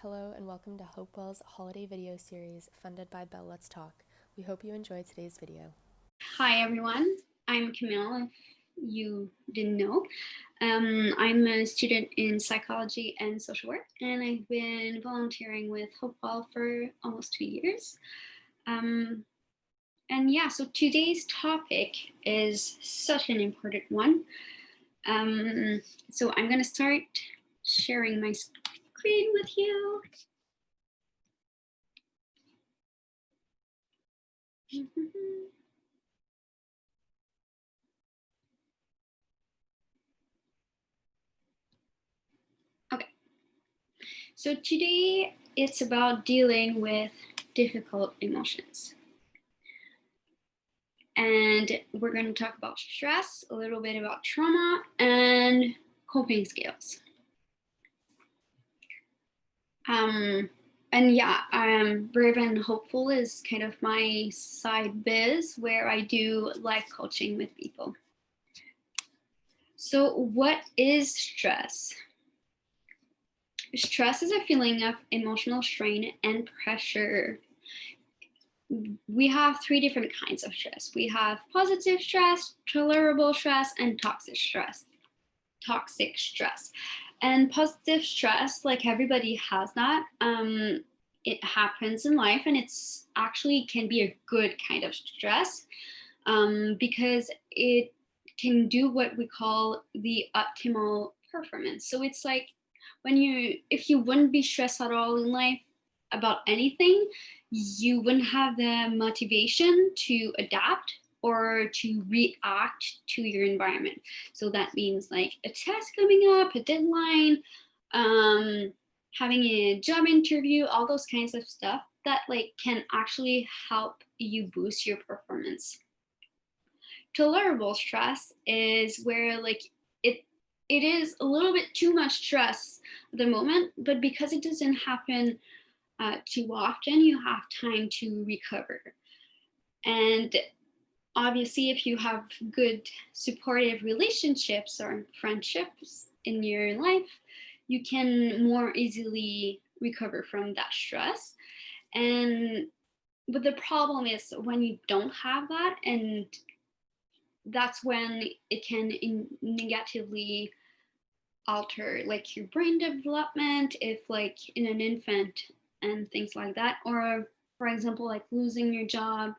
Hello and welcome to Hopewell's holiday video series funded by Bell Let's Talk. We hope you enjoy today's video. Hi everyone, I'm Camille, if you didn't know. I'm a student in psychology and social work, and I've been volunteering with Hopewell for almost 2 years. So today's topic is such an important one. So I'm gonna start sharing my screen with you. Okay, so today it's about dealing with difficult emotions. And we're going to talk about stress, a little bit about trauma, and coping skills. Brave and Hopeful is kind of my side biz where I do life coaching with people. So what is stress? Stress is a feeling of emotional strain and pressure. We have three different kinds of stress. We have positive stress, tolerable stress, and toxic stress. And positive stress, like everybody has that. It happens in life, and it's actually can be a good kind of stress because it can do what we call the optimal performance. So it's like if you wouldn't be stressed at all in life about anything, you wouldn't have the motivation to adapt or to react to your environment. So that means like a test coming up, a deadline, having a job interview, all those kinds of stuff that like can actually help you boost your performance. Tolerable stress is where like it is a little bit too much stress at the moment, but because it doesn't happen too often, you have time to recover. And obviously, if you have good supportive relationships or friendships in your life, you can more easily recover from that stress. But the problem is when you don't have that, and that's when it can negatively alter like your brain development, if like in an infant and things like that, or for example like losing your job,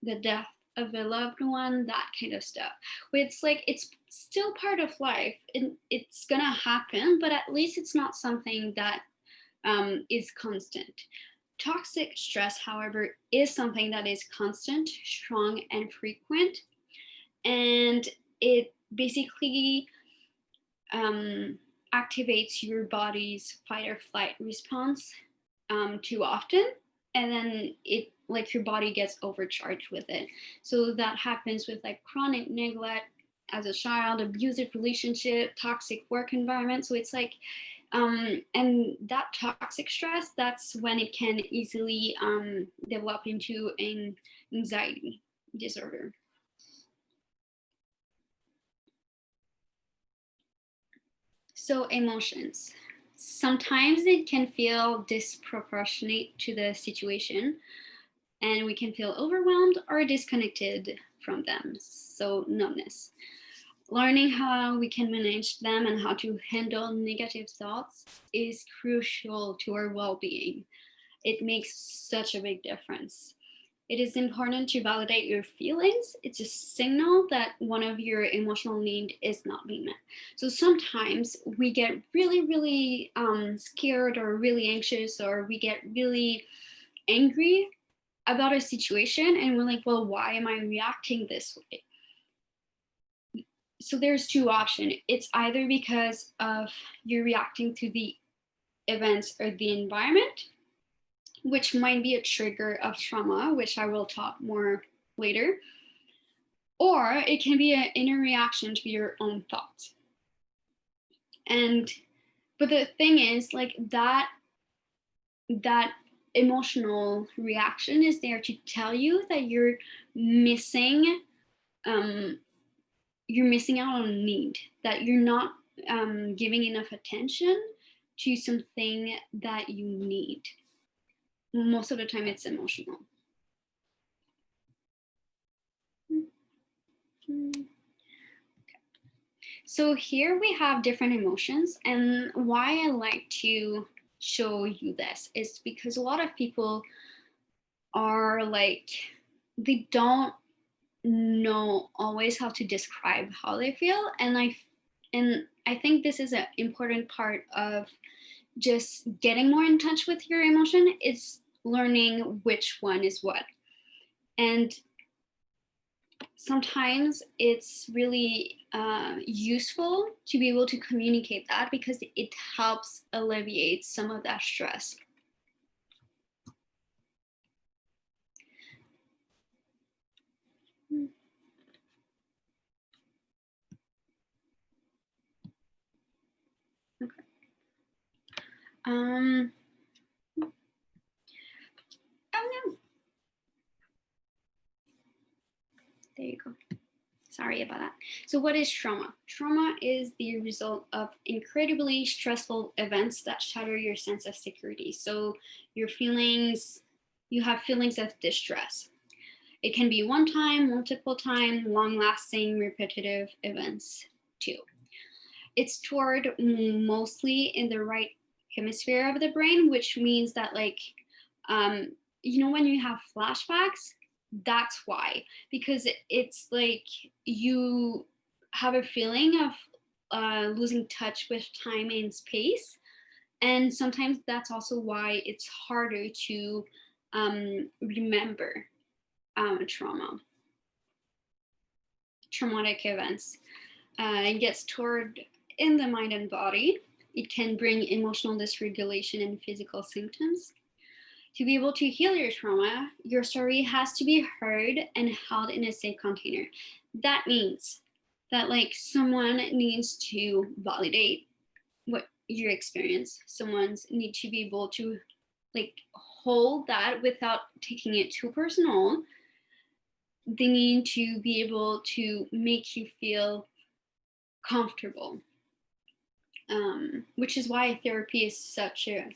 the death of a loved one, that kind of stuff. It's like it's still part of life, it's gonna happen, but at least it's not something that is constant. Toxic stress, however, is something that is constant, strong, and frequent, and it basically activates your body's fight or flight response too often, and then it like your body gets overcharged with it. So that happens with like chronic neglect as a child, abusive relationship, toxic work environment. So it's like and that toxic stress, that's when it can easily develop into an anxiety disorder. So emotions. Sometimes it can feel disproportionate to the situation, and we can feel overwhelmed or disconnected from them. So numbness. Learning how we can manage them and how to handle negative thoughts is crucial to our well-being. It makes such a big difference. It is important to validate your feelings. It's a signal that one of your emotional needs is not being met. So sometimes we get really scared or really anxious, or we get really angry about a situation, and we're like, well, why am I reacting this way? So there's two options. It's either because of you're reacting to the events or the environment, which might be a trigger of trauma, which I will talk more later, or it can be an inner reaction to your own thoughts. But the thing is, like that emotional reaction is there to tell you that you're missing out on a need, that you're not giving enough attention to something that you need. Most of the time it's emotional. So here we have different emotions, and why I like to show you this is because a lot of people are like, they don't know always how to describe how they feel, and I think this is an important part of just getting more in touch with your emotion, is learning which one is what. And sometimes it's really useful to be able to communicate that, because it helps alleviate some of that stress. Okay. Oh no. There you go. Sorry about that. So what is trauma? Trauma is the result of incredibly stressful events that shatter your sense of security. So your feelings, you have feelings of distress. It can be one time, multiple time, long-lasting, repetitive events too. It's stored mostly in the right hemisphere of the brain, which means that when you have flashbacks, that's why, because it's like you have a feeling of losing touch with time and space, and sometimes that's also why it's harder to remember traumatic events. It gets stored in the mind and body. It can bring emotional dysregulation and physical symptoms. To be able to heal your trauma, your story has to be heard and held in a safe container. That means that someone needs to validate what you experience. Someone's need to be able to hold that without taking it too personal. They need to be able to make you feel comfortable, which is why therapy is such a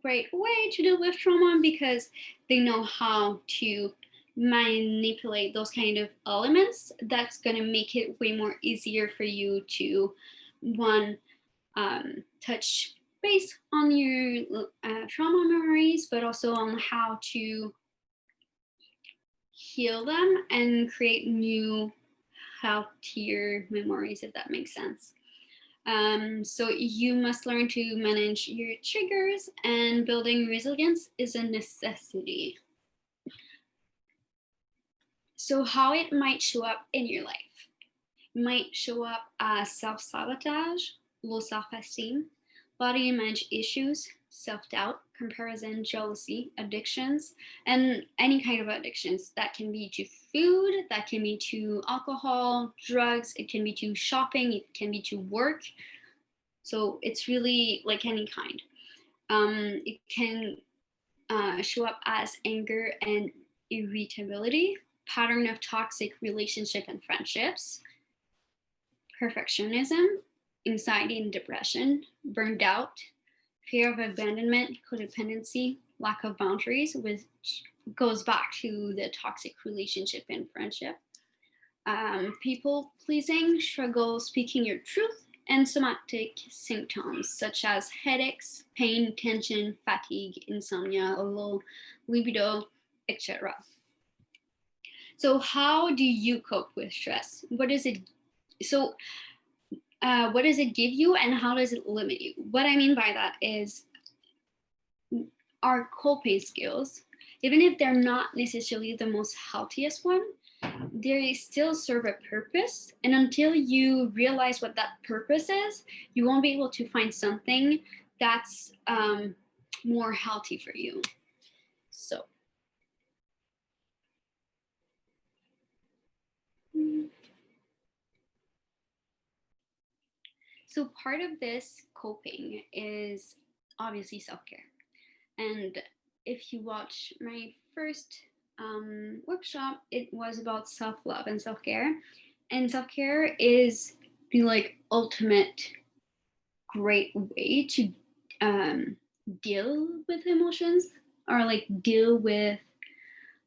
great way to deal with trauma, because they know how to manipulate those kind of elements. That's going to make it way more easier for you to touch base on your trauma memories, but also on how to heal them and create new healthier memories, if that makes sense. So you must learn to manage your triggers, and building resilience is a necessity. So how it might show up in your life? It might show up as self-sabotage, low self-esteem, body image issues, self-doubt, comparison, jealousy, addictions, and any kind of addictions. That can be to food, that can be to alcohol, drugs, it can be to shopping, it can be to work. So it's really like any kind. It can show up as anger and irritability, pattern of toxic relationship and friendships, perfectionism, anxiety and depression, burned out, fear of abandonment, codependency, lack of boundaries, which goes back to the toxic relationship and friendship, people pleasing, struggle speaking your truth, and somatic symptoms such as headaches, pain, tension, fatigue, insomnia, low libido, etc. So how do you cope with stress? What does it give you, and how does it limit you? What I mean by that is our coping skills, even if they're not necessarily the most healthiest one, they still serve a purpose. And until you realize what that purpose is, you won't be able to find something that's more healthy for you. So part of this coping is obviously self-care. And if you watch my first workshop, it was about self-love and self-care. And self-care is the ultimate great way to deal with emotions, or like deal with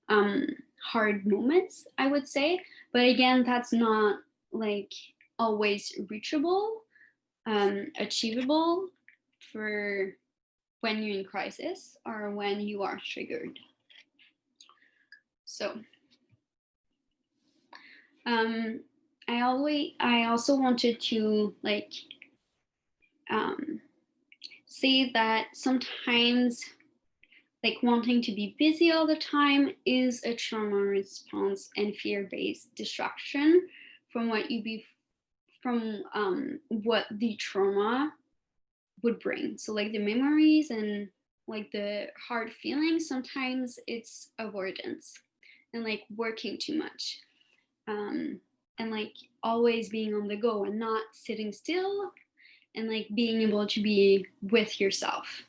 hard moments, I would say. But again, that's not like always reachable, achievable for when you're in crisis or when you are triggered. So I also wanted to like say that sometimes like wanting to be busy all the time is a trauma response and fear-based distraction from what the trauma would bring. So like the memories and like the hard feelings, sometimes it's avoidance and like working too much, and like always being on the go and not sitting still, and like being able to be with yourself.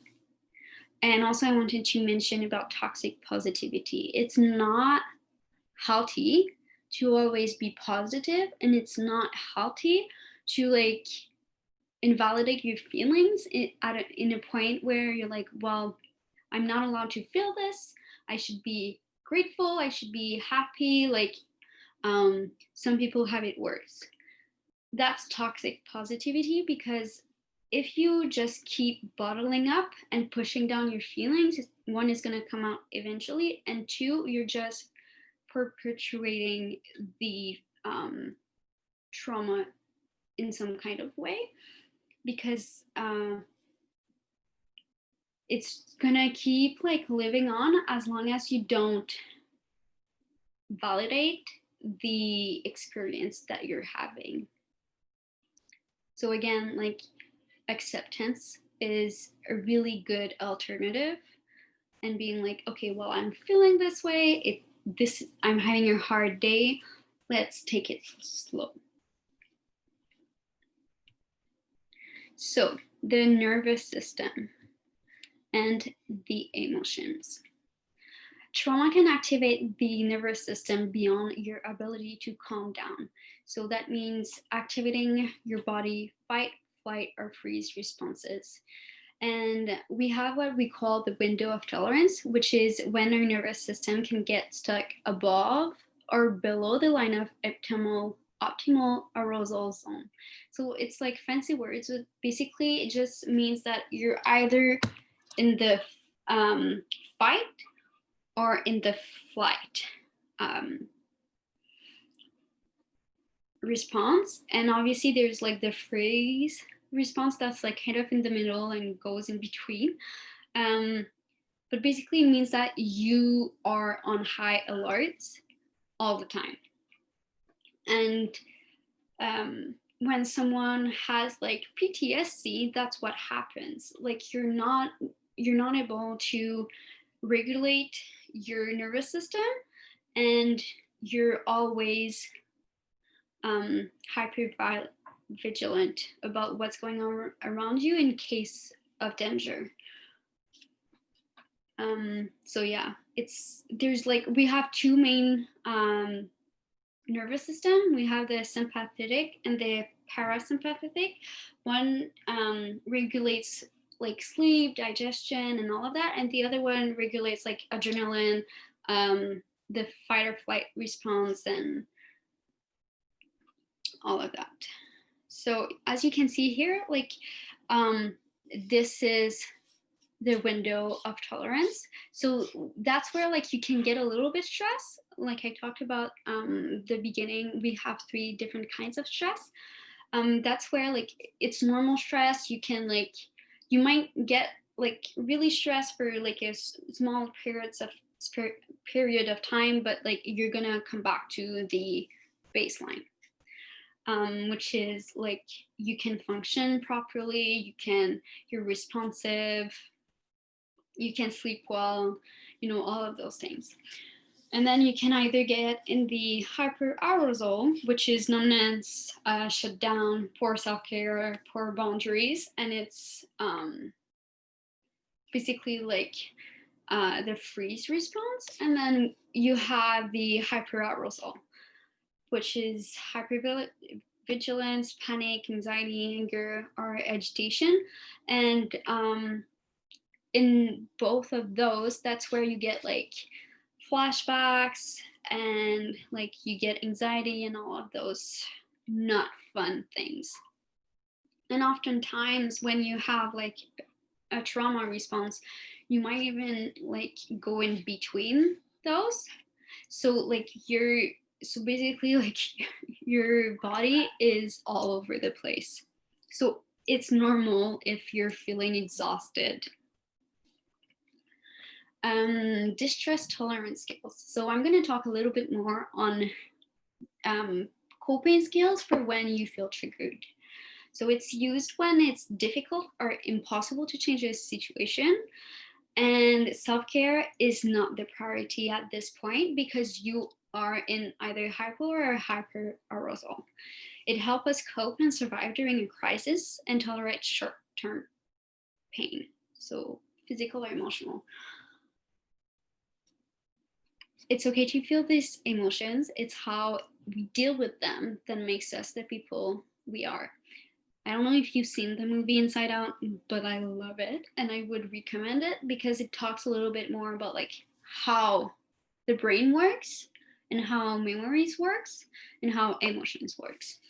And also I wanted to mention about toxic positivity. It's not healthy to always be positive, and it's not healthy to like invalidate your feelings in a point where you're like, well, I'm not allowed to feel this. I should be grateful. I should be happy. Like some people have it worse. That's toxic positivity, because if you just keep bottling up and pushing down your feelings, one is going to come out eventually, and two, you're just perpetuating the trauma in some kind of way, because it's gonna keep like living on as long as you don't validate the experience that you're having. So again, like acceptance is a really good alternative, and being like, okay, well, I'm feeling this way, I'm having a hard day, let's take it slow. So the nervous system and the emotions. Trauma can activate the nervous system beyond your ability to calm down. So that means activating your body fight, flight, or freeze responses. And we have what we call the window of tolerance, which is when our nervous system can get stuck above or below the line of optimal arousal zone. So it's like fancy words, but basically it just means that you're either in the fight or in the flight response. And obviously there's like the freeze response that's like kind of in the middle and goes in between. But basically it means that you are on high alerts all the time. And when someone has like PTSD, that's what happens. Like you're not able to regulate your nervous system, and you're always hyper vigilant about what's going on around you in case of danger. So yeah, we have two main nervous system. We have the sympathetic and the parasympathetic. One regulates like sleep, digestion, and all of that, and the other one regulates like adrenaline, the fight or flight response, and all of that. So as you can see here, like this is the window of tolerance. So that's where like you can get a little bit stressed. Like I talked about the beginning, we have 3 different kinds of stress. That's where like it's normal stress. You might get like really stressed for like a small period of time, but like you're gonna come back to the baseline, which is like you can function properly, you're responsive, you can sleep well, all of those things. And then you can either get in the hyperarousal, which is numbness, shutdown, poor self-care, poor boundaries, and it's basically like the freeze response. And then you have the hyperarousal, which is vigilance, panic, anxiety, anger, or agitation. And in both of those, that's where you get like flashbacks and like you get anxiety and all of those not fun things. And oftentimes when you have like a trauma response, you might even like go in between those. So like so basically like your body is all over the place. So it's normal if you're feeling exhausted. Distress tolerance skills. So I'm going to talk a little bit more on coping skills for when you feel triggered. So it's used when it's difficult or impossible to change a situation. And self-care is not the priority at this point because you are in either hypo or hyper arousal. It helps us cope and survive during a crisis and tolerate short-term pain, so physical or emotional. It's okay to feel these emotions. It's how we deal with them that makes us the people we are. I don't know if you've seen the movie Inside Out, but I love it and I would recommend it because it talks a little bit more about like how the brain works and how memories works and how emotions works.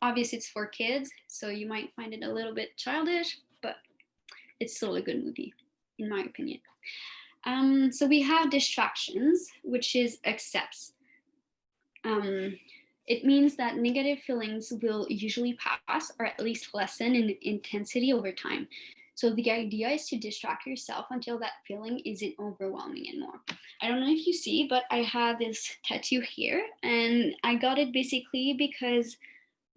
Obviously it's for kids, so you might find it a little bit childish, but it's still a good movie in my opinion. So we have distractions, which is accepts. It means that negative feelings will usually pass or at least lessen in intensity over time. So the idea is to distract yourself until that feeling isn't overwhelming anymore. I don't know if you see, but I have this tattoo here and I got it basically because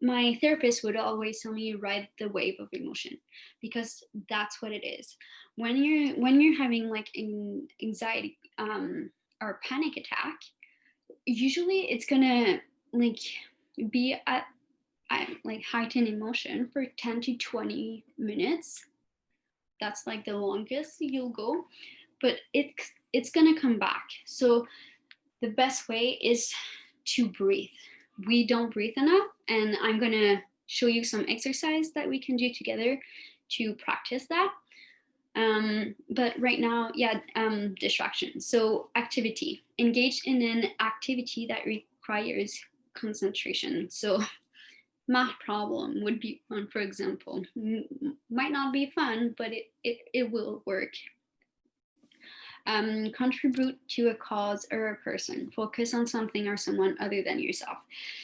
my therapist would always tell me ride the wave of emotion because that's what it is. When you're having like an anxiety or panic attack, usually it's gonna like be at like heightened emotion for 10 to 20 minutes. That's like the longest you'll go, but it's gonna come back. So the best way is to breathe. We don't breathe enough, and I'm gonna show you some exercise that we can do together to practice that. But right now, distraction. So activity. Engage in an activity that requires concentration. So math problem would be one, for example. Might not be fun, but it will work. Contribute to a cause or a person. Focus on something or someone other than yourself.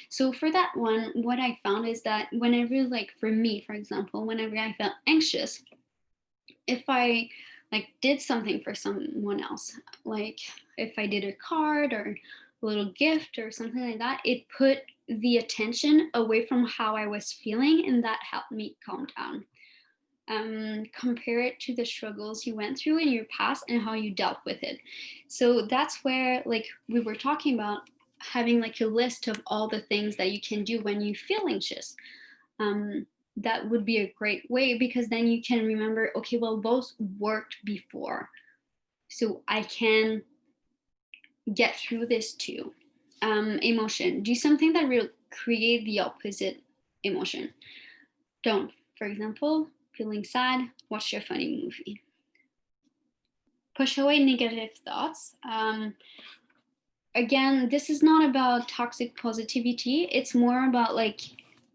So for that one, what I found is that whenever, like for me, for example, whenever I felt anxious, if I like did something for someone else, like if I did a card or a little gift or something like that, it put the attention away from how I was feeling, and that helped me calm down. Compare it to the struggles you went through in your past and how you dealt with it. So that's where, like we were talking about, having like a list of all the things that you can do when you feel anxious. That would be a great way because then you can remember, okay, well, those worked before, so I can get through this too. Emotion. Do something that will create the opposite emotion. Don't. For example, feeling sad, watch a funny movie. Push away negative thoughts. Again, this is not about toxic positivity. It's more about like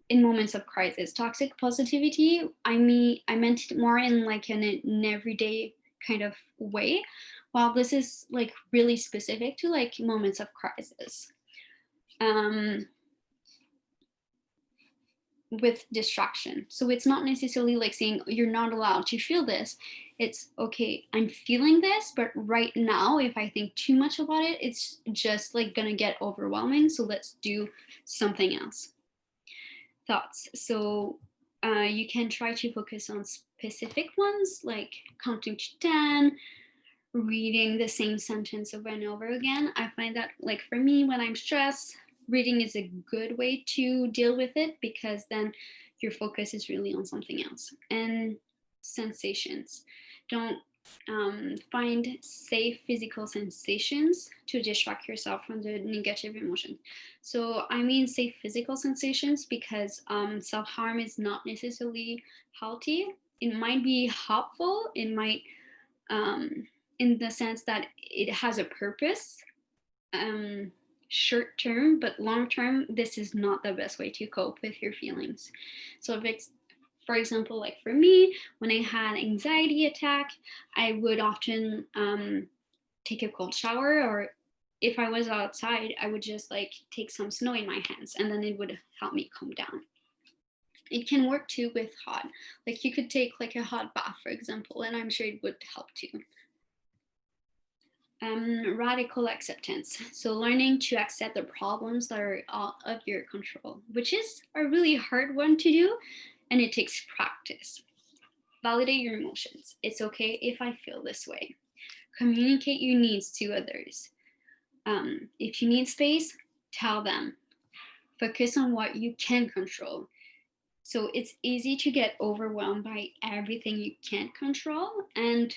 in moments of crisis. Toxic positivity, I meant it more in like an everyday kind of way, while this is like really specific to like moments of crisis. With distraction. So it's not necessarily like saying you're not allowed to feel this. It's okay, I'm feeling this, but right now, if I think too much about it, it's just like gonna get overwhelming. So let's do something else. Thoughts. So you can try to focus on specific ones like counting to 10, reading the same sentence over and over again. I find that like for me, when I'm stressed, reading is a good way to deal with it because then your focus is really on something else. And sensations. Don't Find safe physical sensations to distract yourself from the negative emotion. So I mean safe physical sensations because self-harm is not necessarily healthy. It might be helpful, it might in the sense that it has a purpose, um, short term, but long term, this is not the best way to cope with your feelings. So if it's, for example, like for me, when I had anxiety attack, I would often take a cold shower, or if I was outside, I would just like take some snow in my hands, and then it would help me calm down. It can work too with hot, like you could take like a hot bath, for example, and I'm sure it would help too. Radical acceptance. So learning to accept the problems that are out of your control, which is a really hard one to do, and it takes practice. Validate your emotions. It's okay if I feel this way. Communicate your needs to others. If you need space, tell them. Focus on what you can control. So it's easy to get overwhelmed by everything you can't control. And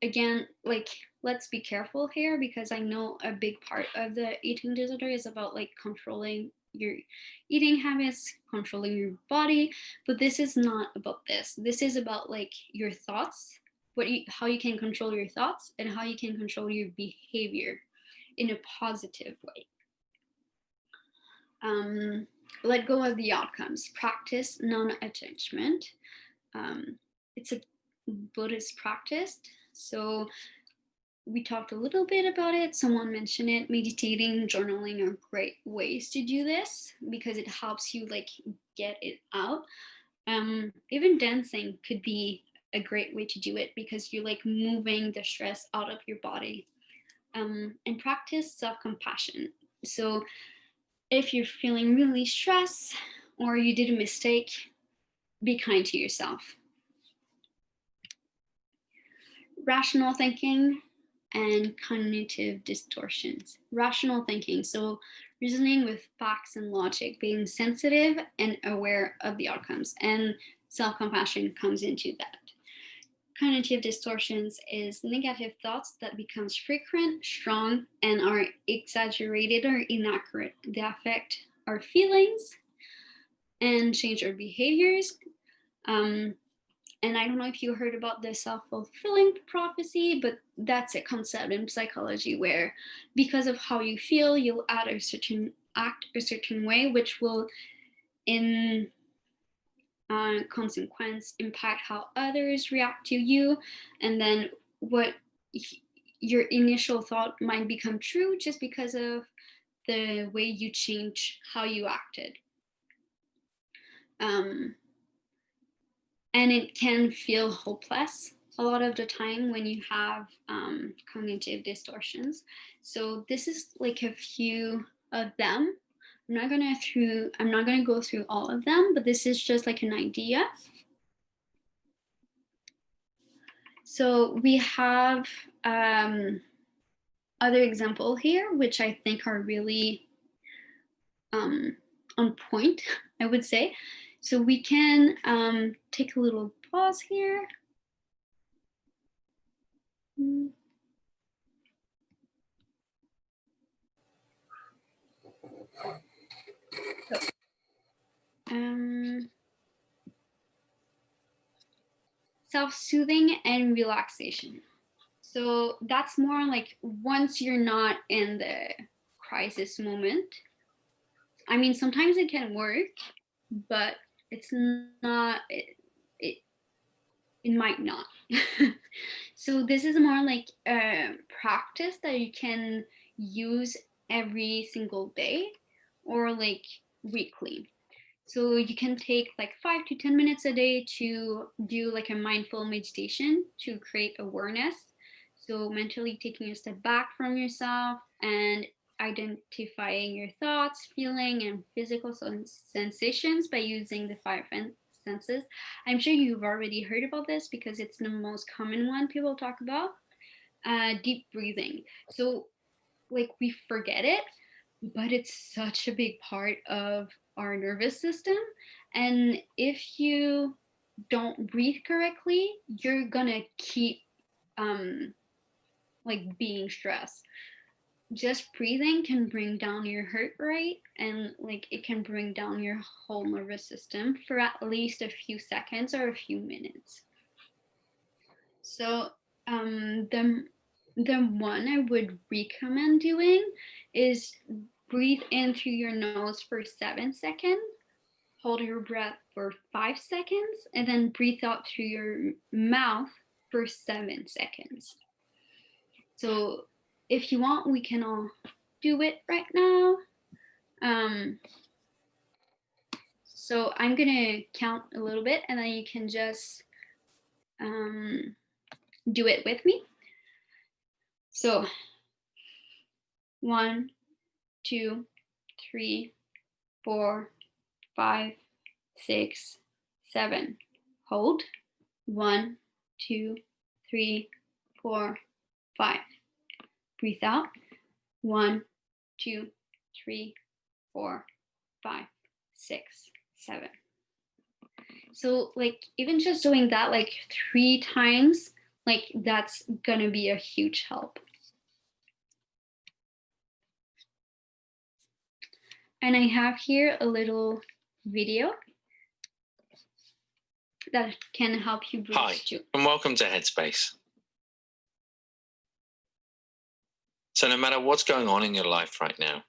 again, like, let's be careful here, because I know a big part of the eating disorder is about like controlling your eating habits, controlling your body, but this is not about this. This is about like your thoughts, how you can control your thoughts and how you can control your behavior in a positive way. Let go of the outcomes. Practice non-attachment. It's a Buddhist practice. So we talked a little bit about it. Someone mentioned it. Meditating, journaling are great ways to do this because it helps you like get it out. Even dancing could be a great way to do it because you're like moving the stress out of your body. And practice self-compassion. So if you're feeling really stressed or you did a mistake, be kind to yourself. Rational thinking and cognitive distortions. Rational thinking, so reasoning with facts and logic, being sensitive and aware of the outcomes, and self-compassion comes into that. Cognitive distortions is negative thoughts that becomes frequent, strong, and are exaggerated or inaccurate. They affect our feelings and change our behaviors. And I don't know if you heard about the self-fulfilling prophecy, but that's a concept in psychology where because of how you feel, you'll act a certain way, which will in consequence impact how others react to you. And then what your initial thought might become true just because of the way you change how you acted. And it can feel hopeless a lot of the time when you have cognitive distortions. So this is like a few of them. I'm not gonna go through all of them, but this is just like an idea. So we have other example here, which I think are really on point, I would say. So we can take a little pause here. Self-soothing and relaxation. So that's more like once you're not in the crisis moment. I mean, sometimes it can work, but it's not, it might not. So this is more like a practice that you can use every single day or like weekly. So you can take like 5 to 10 minutes a day to do like a mindful meditation to create awareness. So mentally taking a step back from yourself and identifying your thoughts, feeling, and physical sensations by using the five senses. I'm sure you've already heard about this because it's the most common one people talk about. Deep breathing. So like we forget it, but it's such a big part of our nervous system. And if you don't breathe correctly, you're gonna keep like being stressed. Just breathing can bring down your heart rate, and like it can bring down your whole nervous system for at least a few seconds or a few minutes. So the one I would recommend doing is breathe in through your nose for 7 seconds, hold your breath for 5 seconds, and then breathe out through your mouth for 7 seconds. So if you want, we can all do it right now. So I'm gonna count a little bit, and then you can just do it with me. So 1, 2, 3, 4, 5, 6, 7. Hold. 1, 2, 3, 4, 5. Breathe out. 1, 2, 3, 4, 5, 6, 7. So like even just doing that like 3 times, like that's gonna be a huge help. And I have here a little video that can help you breathe. Hi, too. And welcome to Headspace. So no matter what's going on in your life right now,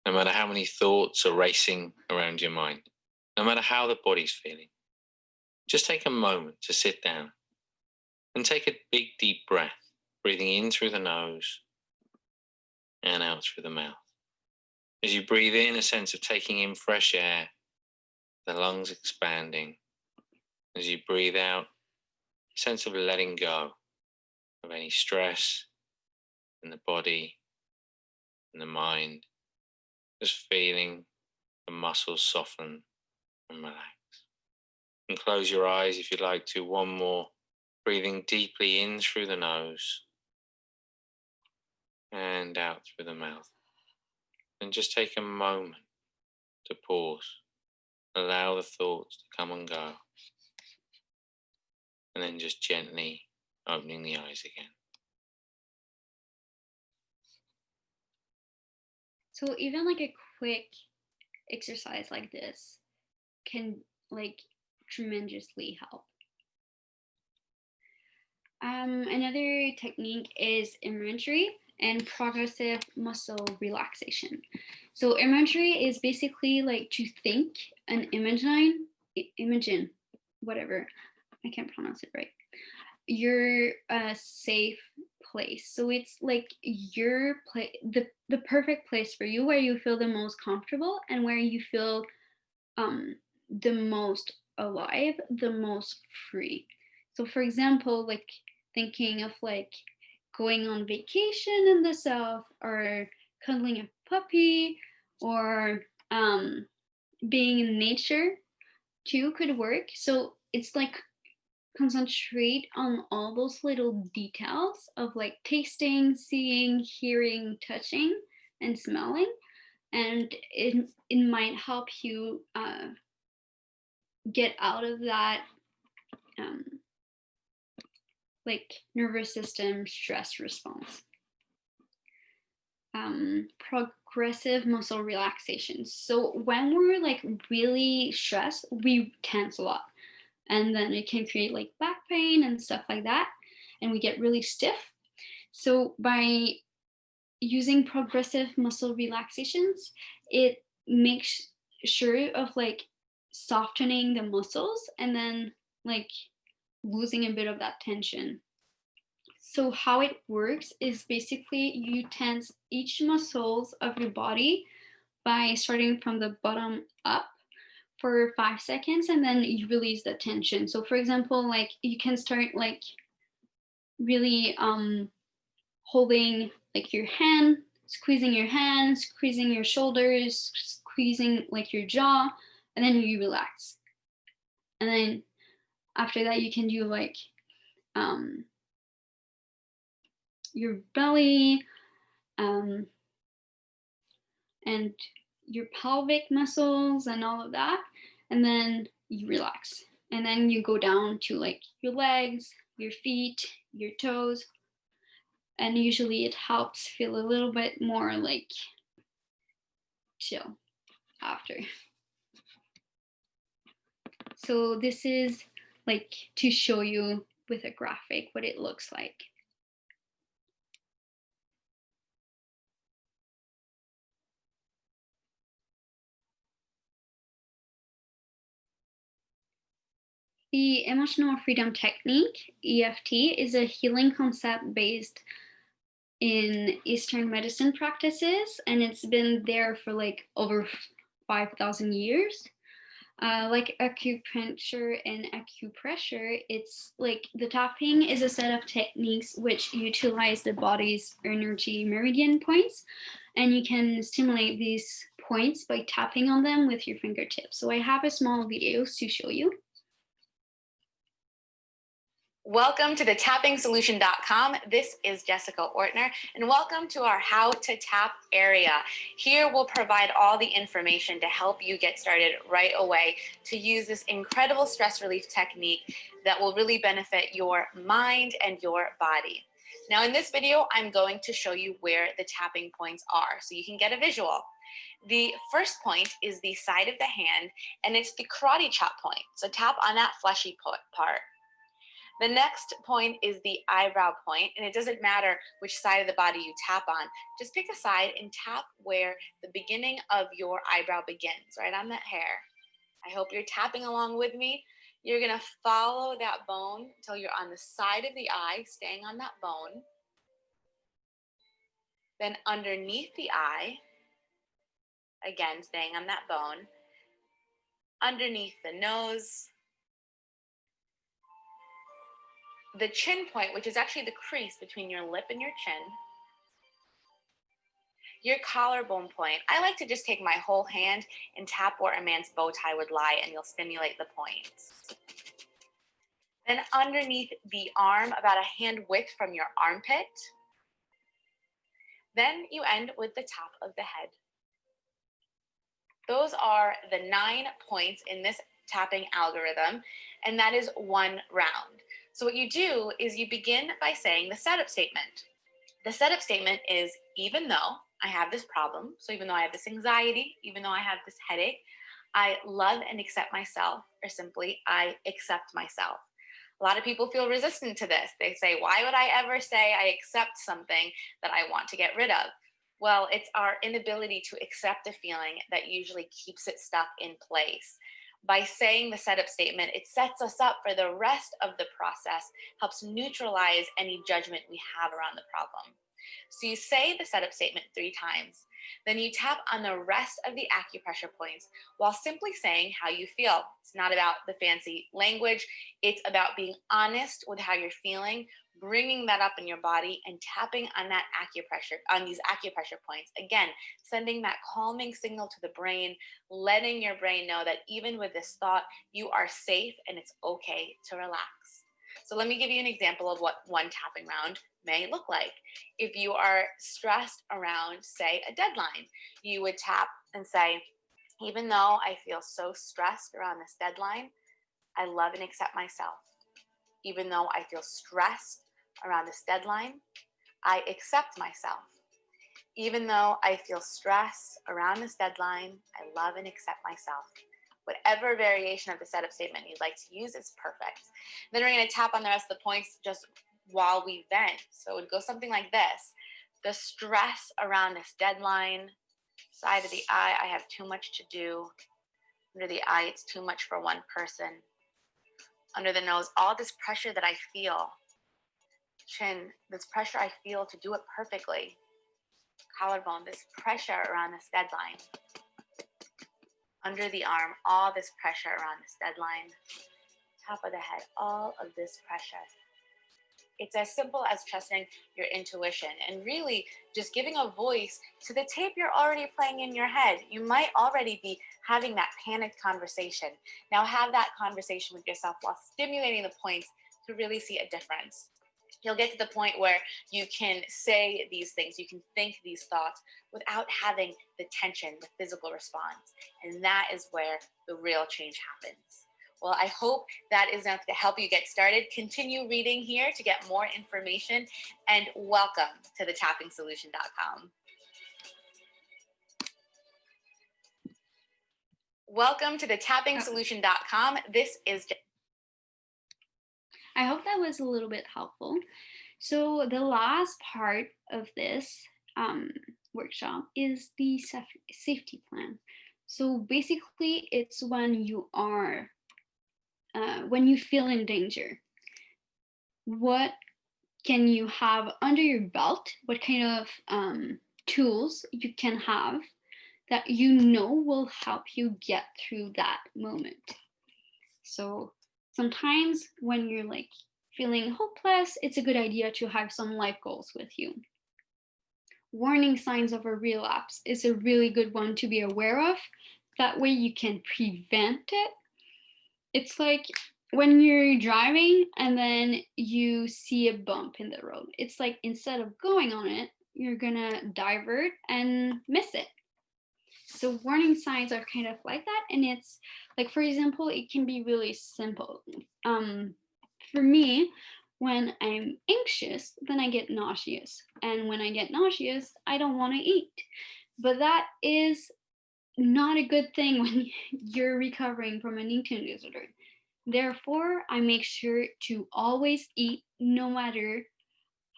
no matter how many thoughts are racing around your mind, no matter how the body's feeling, just take a moment to sit down and take a big deep breath, breathing in through the nose and out through the mouth. As you breathe in, a sense of taking in fresh air, the lungs expanding. As you breathe out, a sense of letting go of any stress in the body, in the mind, just feeling the muscles soften and relax. And close your eyes if you'd like to. One more, breathing deeply in through the nose and out through the mouth. And just take a moment to pause, allow the thoughts to come and go, and then just gently opening the eyes again. So even like a quick exercise like this can like tremendously help. Another technique is imagery and progressive muscle relaxation. So imagery is basically like to think an imagine, whatever, I can't pronounce it right. You're a safe place. So it's like your place, the perfect place for you, where you feel the most comfortable and where you feel the most alive, the most free. So for example, like thinking of like going on vacation in the south, or cuddling a puppy, or being in nature too could work. So it's like concentrate on all those little details of like tasting, seeing, hearing, touching, and smelling, and it might help you get out of that like nervous system stress response. Progressive muscle relaxation. So when we're like really stressed, we tense a lot, and then it can create like back pain and stuff like that, and we get really stiff. So by using progressive muscle relaxations, it makes sure of like softening the muscles and then like losing a bit of that tension. So how it works is basically you tense each muscles of your body by starting from the bottom up for 5 seconds, and then you release the tension. So for example, like you can start like really holding like your hand, squeezing your shoulders, squeezing like your jaw, and then you relax. And then after that you can do like your belly and your pelvic muscles and all of that, and then you relax, and then you go down to like your legs, your feet, your toes. And usually it helps feel a little bit more like chill after. So this is like to show you with a graphic what it looks like. The emotional freedom technique, EFT, is a healing concept based in Eastern medicine practices, and it's been there for like over 5,000 years. Like acupuncture and acupressure, it's like the tapping is a set of techniques which utilize the body's energy meridian points, and you can stimulate these points by tapping on them with your fingertips. So I have a small video to show you. Welcome to the tappingsolution.com. This is Jessica Ortner, and welcome to our How to Tap area. Here we'll provide all the information to help you get started right away to use this incredible stress relief technique that will really benefit your mind and your body. Now in this video, I'm going to show you where the tapping points are so you can get a visual. The first point is the side of the hand, and it's the karate chop point. So tap on that fleshy part. The next point is the eyebrow point, and it doesn't matter which side of the body you tap on. Just pick a side and tap where the beginning of your eyebrow begins, right on that hair. I hope you're tapping along with me. You're gonna follow that bone until you're on the side of the eye, staying on that bone. Then underneath the eye, again, staying on that bone. Underneath the nose. The chin point, which is actually the crease between your lip and your chin. Your collarbone point. I like to just take my whole hand and tap where a man's bow tie would lie, and you'll stimulate the points. Then underneath the arm, about a hand width from your armpit. Then you end with the top of the head. Those are the 9 points in this tapping algorithm, and that is one round. So what you do is you begin by saying the setup statement. The setup statement is, even though I have this problem, so even though I have this anxiety, even though I have this headache, I love and accept myself, or simply, I accept myself. A lot of people feel resistant to this. They say, why would I ever say I accept something that I want to get rid of? Well, it's our inability to accept a feeling that usually keeps it stuck in place. By saying the setup statement, it sets us up for the rest of the process, helps neutralize any judgment we have around the problem. So you say the setup statement 3 times, then you tap on the rest of the acupressure points while simply saying how you feel. It's not about the fancy language. It's about being honest with how you're feeling, bringing that up in your body and tapping on that acupressure, on these acupressure points. Again, sending that calming signal to the brain, letting your brain know that even with this thought, you are safe and it's okay to relax. So let me give you an example of what one tapping round may look like. If you are stressed around, say, a deadline, you would tap and say, even though I feel so stressed around this deadline, I love and accept myself. Even though I feel stressed around this deadline, I accept myself. Even though I feel stress around this deadline, I love and accept myself. Whatever variation of the setup statement you'd like to use is perfect. Then we're going to tap on the rest of the points just while we vent. So it would go something like this. The stress around this deadline, side of the eye, I have too much to do. Under the eye, it's too much for one person. Under the nose, all this pressure that I feel. Chin, this pressure I feel to do it perfectly. Collarbone, this pressure around this deadline. Under the arm, all this pressure around this deadline. Top of the head, all of this pressure. It's as simple as trusting your intuition and really just giving a voice to the tape you're already playing in your head. You might already be having that panicked conversation. Now have that conversation with yourself while stimulating the points to really see a difference. You'll get to the point where you can say these things, you can think these thoughts without having the tension, the physical response. And that is where the real change happens. Well, I hope that is enough to help you get started. Continue reading here to get more information, and welcome to the tappingsolution.com. Welcome to the tappingsolution.com. This is I hope that was a little bit helpful. So the last part of this workshop is the safety plan. So basically, it's when you feel in danger. What can you have under your belt? What kind of tools you can have that you know will help you get through that moment? So sometimes when you're like feeling hopeless, it's a good idea to have some life goals with you. Warning signs of a relapse is a really good one to be aware of. That way you can prevent it. It's like when you're driving and then you see a bump in the road. It's like instead of going on it, you're gonna divert and miss it. So warning signs are kind of like that, and it's like, for example, it can be really simple. For me, when I'm anxious, then I get nauseous, and when I get nauseous, I don't want to eat. But that is not a good thing when you're recovering from an eating disorder. Therefore, I make sure to always eat no matter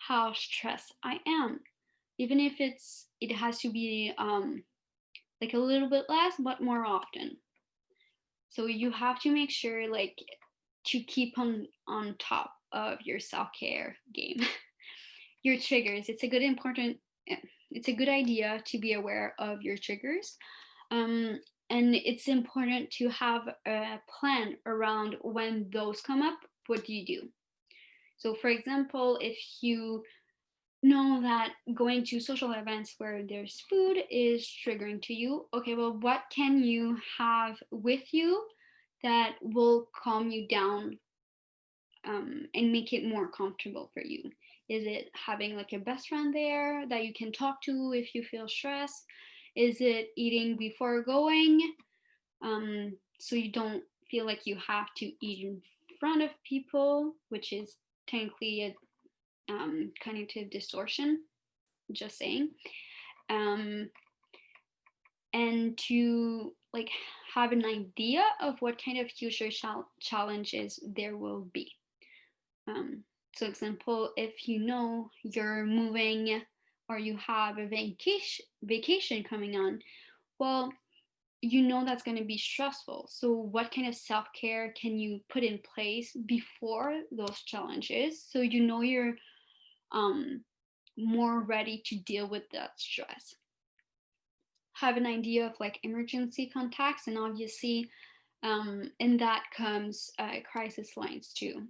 how stressed I am, even if it has to be like a little bit less, but more often. So you have to make sure like to keep on top of your self-care game. Your triggers. It's a good idea to be aware of your triggers. And it's important to have a plan around when those come up. What do you do? So for example, if you know that going to social events where there's food is triggering to you, okay, well, what can you have with you that will calm you down and make it more comfortable for you? Is it having like a best friend there that you can talk to if you feel stressed? Is it eating before going so you don't feel like you have to eat in front of people, which is technically a cognitive distortion, just saying. And to like have an idea of what kind of future challenges there will be. So example, if you know you're moving or you have a vacation coming on, well, you know that's going to be stressful. So what kind of self-care can you put in place before those challenges so you know you're more ready to deal with that stress? Have an idea of like emergency contacts, and obviously in that comes crisis lines too.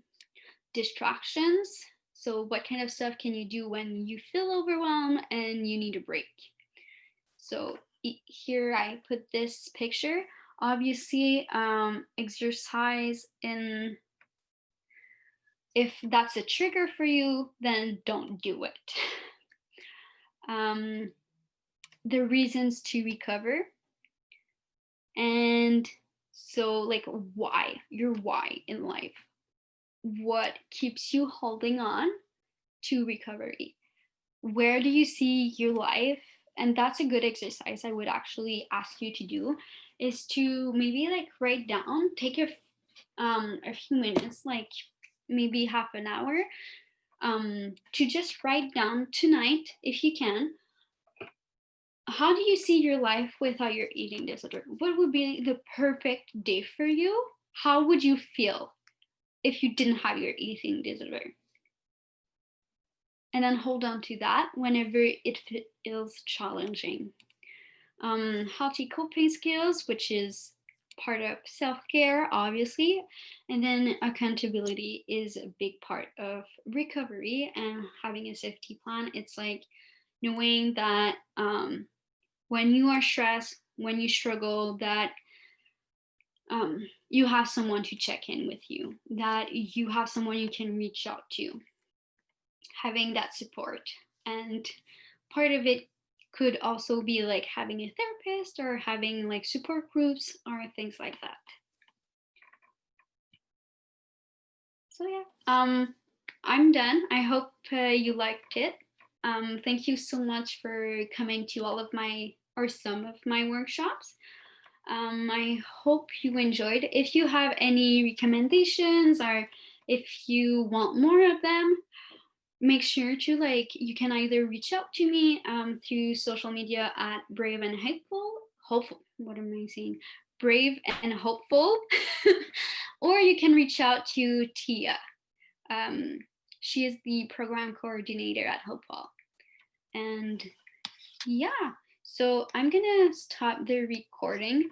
Distractions. So what kind of stuff can you do when you feel overwhelmed and you need a break? So here I put this picture. Obviously, exercise, and if that's a trigger for you, then don't do it. The reasons to recover. And so like your why in life. What keeps you holding on to recovery? Where do you see your life? And that's a good exercise I would actually ask you to do, is to maybe like write down, take a few minutes, like maybe half an hour, to just write down tonight, if you can, how do you see your life without your eating disorder? What would be the perfect day for you? How would you feel if you didn't have your eating disorder? And then hold on to that whenever it feels challenging. Healthy coping skills, which is part of self-care, obviously. And then accountability is a big part of recovery, and having a safety plan. It's like knowing that when you are stressed, when you struggle, that you have someone to check in with you, that you have someone you can reach out to, having that support. And part of it could also be like having a therapist or having like support groups or things like that. So yeah, I'm done. I hope you liked it. Thank you so much for coming to all of my or some of my workshops. I hope you enjoyed. If you have any recommendations or if you want more of them, make sure to you can either reach out to me through social media at Brave and Hopeful. What am I saying? Brave and Hopeful, or you can reach out to Tia. She is the program coordinator at Hopewell. And yeah, so I'm gonna stop the recording.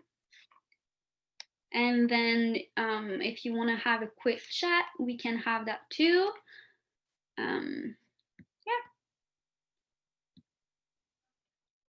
And then if you want to have a quick chat, we can have that too.